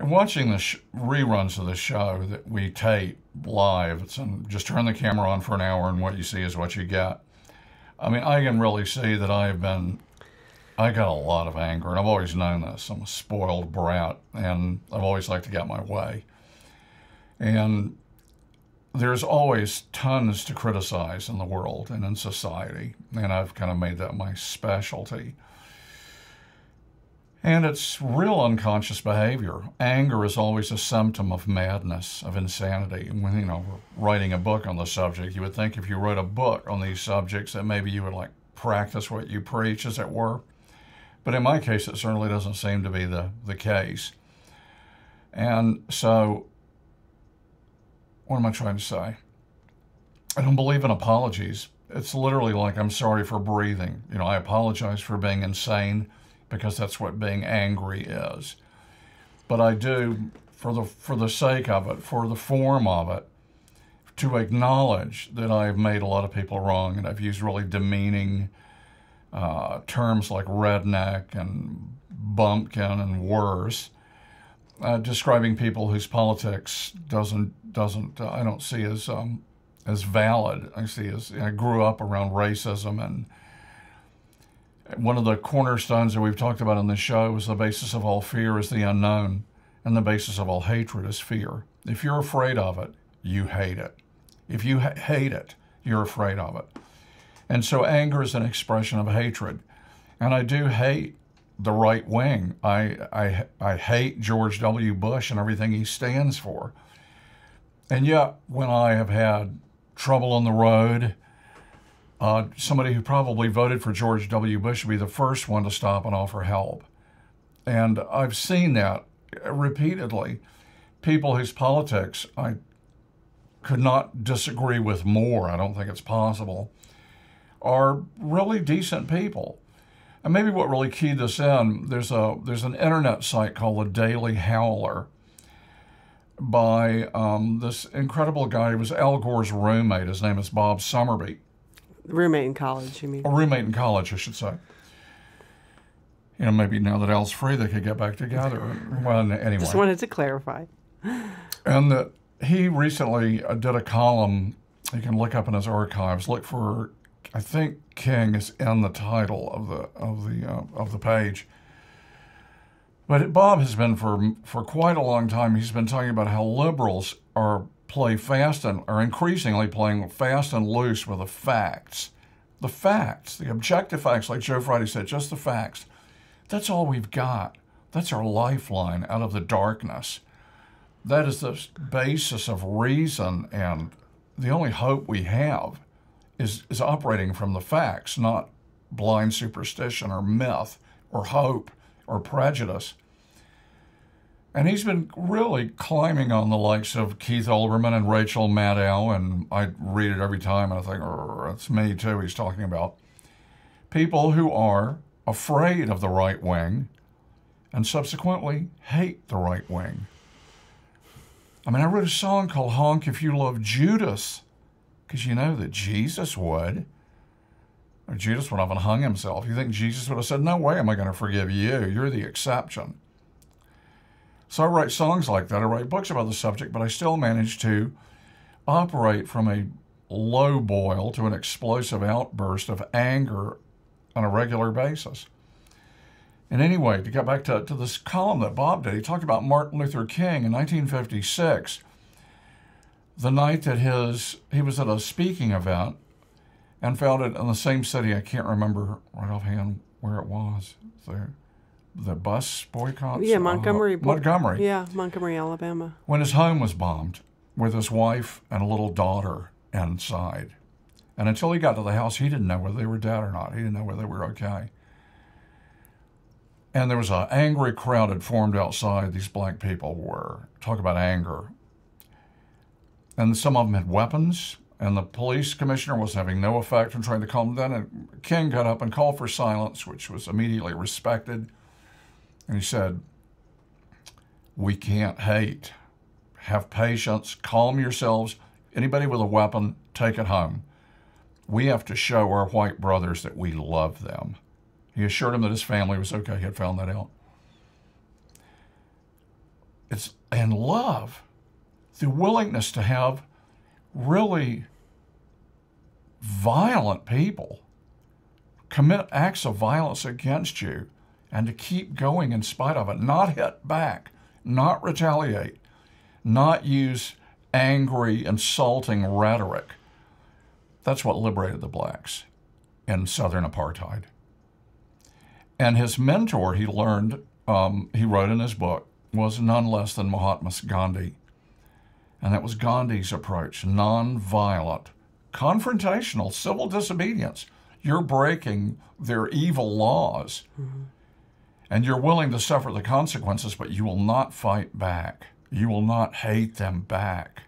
watching the reruns of the show that we tape live, just turn the camera on for an hour and what you see is what you get. I mean, I can really see that I got a lot of anger, and I've always known this. I'm a spoiled brat, and I've always liked to get my way. And there's always tons to criticize in the world and in society, and I've kind of made that my specialty. And it's real unconscious behavior. Anger is always a symptom of madness, of insanity. And when, we're writing a book on the subject, you would think if you wrote a book on these subjects that maybe you would practice what you preach, as it were. But in my case, it certainly doesn't seem to be the case. And so, what am I trying to say? I don't believe in apologies. It's literally like, I'm sorry for breathing. I apologize for being insane, because that's what being angry is. But I do, for the sake of it, for the form of it, to acknowledge that I've made a lot of people wrong, and I've used really demeaning terms like redneck and bumpkin and worse, describing people whose politics I don't see as valid. I grew up around racism, and one of the cornerstones that we've talked about on this show is the basis of all fear is the unknown, and the basis of all hatred is fear. If you're afraid of it, you hate it. If you hate it, you're afraid of it. And so anger is an expression of hatred. And I do hate the right wing. I hate George W. Bush and everything he stands for. And yet, when I have had trouble on the road, somebody who probably voted for George W. Bush would be the first one to stop and offer help. And I've seen that repeatedly. People whose politics I could not disagree with more, I don't think it's possible, are really decent people. And maybe what really keyed this in, there's an internet site called the Daily Howler by this incredible guy who was Al Gore's roommate. His name is Bob Summerby. Roommate in college, you mean? A roommate in college, I should say. Maybe now that Al's free, they could get back together. Well, anyway. Just wanted to clarify. And that he recently did a column. You can look up in his archives. Look for, I think King is in the title of the page. But Bob has been for quite a long time. He's been talking about how liberals are increasingly playing fast and loose with the facts. The facts, the objective facts, like Joe Friday said, just the facts. That's all we've got. That's our lifeline out of the darkness. That is the basis of reason, and the only hope we have is operating from the facts, not blind superstition or myth or hope or prejudice. And he's been really climbing on the likes of Keith Olbermann and Rachel Maddow, and I read it every time, and I think, it's me too he's talking about. People who are afraid of the right wing and subsequently hate the right wing. I mean, I wrote a song called Honk If You Love Judas, because you know that Jesus would. Or Judas would have hung himself. You think Jesus would have said, no way am I going to forgive you. You're the exception. So I write songs like that. I write books about the subject, but I still manage to operate from a low boil to an explosive outburst of anger on a regular basis. And anyway, to get back to this column that Bob did, he talked about Martin Luther King in 1956, the night that he was at a speaking event and found it in the same city. I can't remember right offhand where it was. The bus boycott? Yeah, Montgomery. Montgomery. Yeah, Montgomery, Alabama. When his home was bombed with his wife and a little daughter inside. And until he got to the house, he didn't know whether they were dead or not. He didn't know whether they were okay. And there was an angry crowd had formed outside. These black people were, talk about anger. And some of them had weapons, and the police commissioner was having no effect in trying to calm them down. And King got up and called for silence, which was immediately respected. And he said, we can't hate. Have patience, calm yourselves. Anybody with a weapon, take it home. We have to show our white brothers that we love them. He assured him that his family was okay. He had found that out. it's and love, the willingness to have really violent people commit acts of violence against you and to keep going in spite of it, not hit back, not retaliate, not use angry, insulting rhetoric. That's what liberated the blacks in Southern apartheid. And his mentor, he learned, he wrote in his book, was none less than Mahatma Gandhi. And that was Gandhi's approach, nonviolent, confrontational, civil disobedience. You're breaking their evil laws, and you're willing to suffer the consequences, but you will not fight back. You will not hate them back.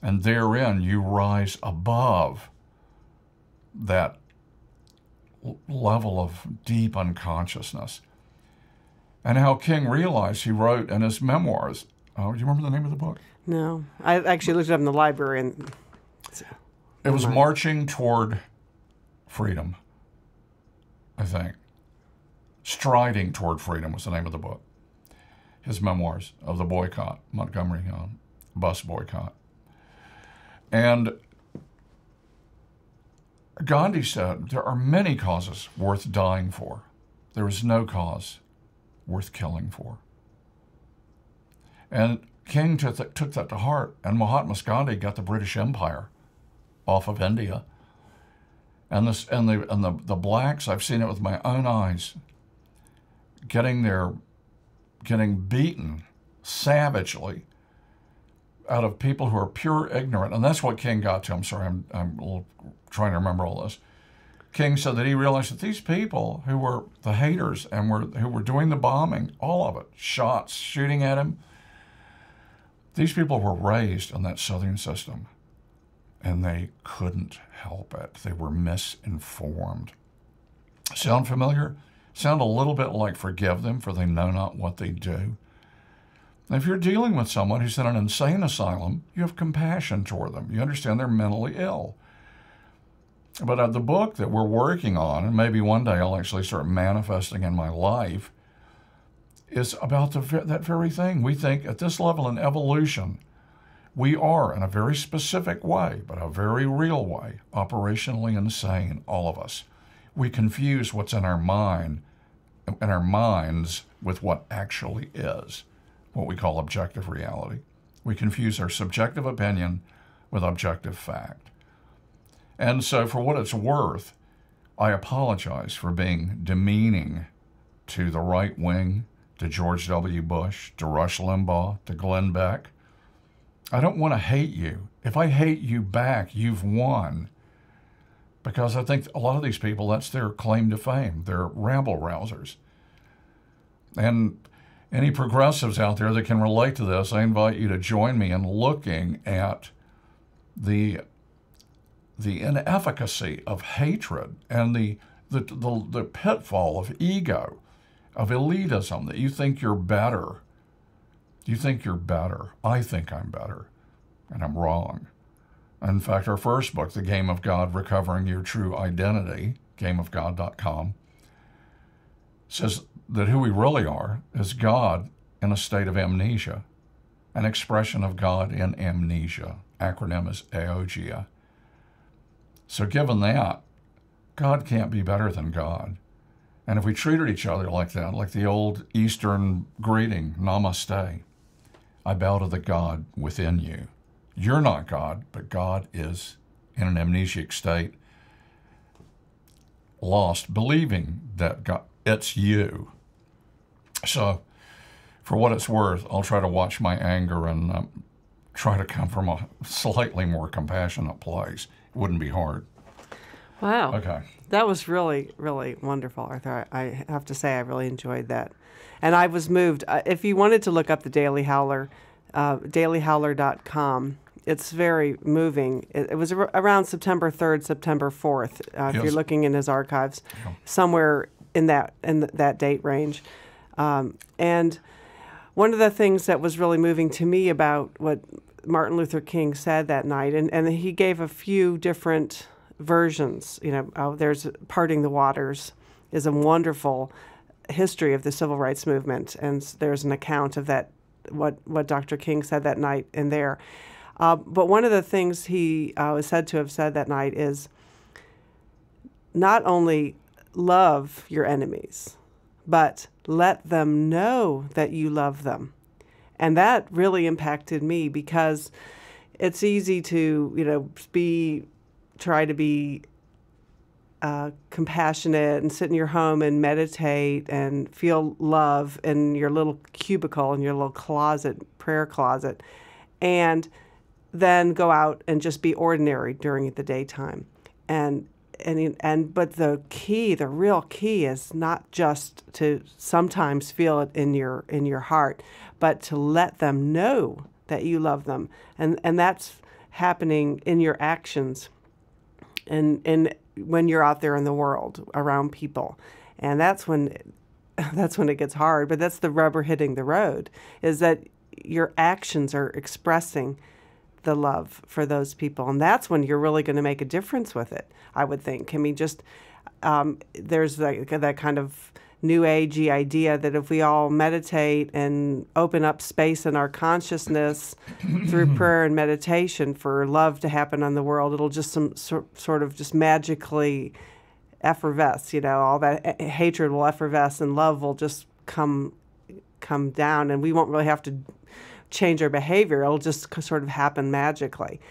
And therein you rise above that level of deep unconsciousness. And how King realized, he wrote in his memoirs, oh, do you remember the name of the book? No. I actually looked it up in the library. And It was Marching Toward Freedom, I think. Striding Toward Freedom was the name of the book. His memoirs of the boycott, Montgomery bus boycott. And Gandhi said, there are many causes worth dying for. There is no cause worth killing for. And King took that to heart, and Mahatma Gandhi got the British Empire off of India. And the blacks, I've seen it with my own eyes, getting beaten savagely out of people who are pure ignorant. And that's what King got to. I'm sorry, I'm a little trying to remember all this. King said that he realized that these people who were the haters and who were doing the bombing, all of it, shots, shooting at him, these people were raised in that Southern system, and they couldn't help it. They were misinformed. Sound familiar? Sound a little bit like forgive them, for they know not what they do. If you're dealing with someone who's in an insane asylum, you have compassion toward them. You understand they're mentally ill. But the book that we're working on, and maybe one day I'll actually start manifesting in my life, is about that very thing. We think at this level in evolution, we are, in a very specific way, but a very real way, operationally insane, all of us. We confuse what's in our mind, in our minds, with what actually is, what we call objective reality. We confuse our subjective opinion with objective fact. And so for what it's worth, I apologize for being demeaning to the right wing, to George W. Bush, to Rush Limbaugh, to Glenn Beck. I don't want to hate you. If I hate you back, you've won. Because I think a lot of these people, that's their claim to fame. They're rabble rousers. And any progressives out there that can relate to this, I invite you to join me in looking at the inefficacy of hatred and the pitfall of ego, of elitism, that you think you're better. You think you're better. I think I'm better, and I'm wrong. In fact, our first book, The Game of God, Recovering Your True Identity, gameofgod.com, says that who we really are is God in a state of amnesia, an expression of God in amnesia. Acronym is AOGA. So given that, God can't be better than God. And if we treated each other like that, like the old Eastern greeting, namaste, I bow to the God within you. You're not God, but God is in an amnesic state, lost, believing that God, it's you. So for what it's worth, I'll try to watch my anger and try to come from a slightly more compassionate place. It wouldn't be hard. Wow. Okay. That was really, really wonderful, Arthur. I have to say I really enjoyed that. And I was moved. If you wanted to look up the Daily Howler, dailyhowler.com, it's very moving. It was around September 3rd, September 4th, if you're looking in his archives, somewhere in that date range. And one of the things that was really moving to me about what Martin Luther King said that night, and he gave a few different versions. There's Parting the Waters is a wonderful history of the civil rights movement, and there's an account of that what Dr. King said that night in there. But one of the things he was said to have said that night is not only love your enemies, but let them know that you love them. And that really impacted me, because it's easy to, try to be compassionate and sit in your home and meditate and feel love in your little cubicle, in your little prayer closet, and then go out and just be ordinary during the daytime. But the real key is not just to sometimes feel it in your heart, but to let them know that you love them. And that's happening in your actions and when you're out there in the world around people. And that's when it gets hard. But that's the rubber hitting the road, is that your actions are expressing the love for those people. And that's when you're really going to make a difference with it, I would think. I mean, just there's that kind of new agey idea that if we all meditate and open up space in our consciousness through prayer and meditation for love to happen on the world, it'll just sort of just magically effervesce. All that hatred will effervesce and love will just come down, and we won't really have to change our behavior. It'll just sort of happen magically.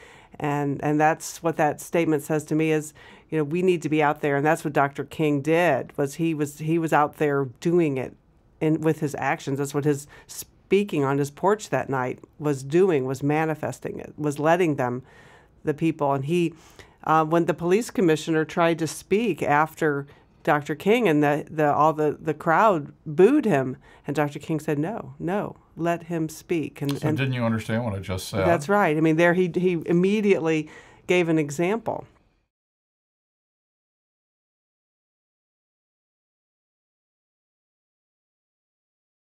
And that's what that statement says to me is, we need to be out there. And that's what Dr. King did, was he was out there doing it with his actions. That's what his speaking on his porch that night was doing, was manifesting it, was letting them, the people. And he, when the police commissioner tried to speak after Dr. King, and the crowd booed him, and Dr. King said, no, let him speak. And didn't you understand what I just said? That's right. I mean, there he immediately gave an example.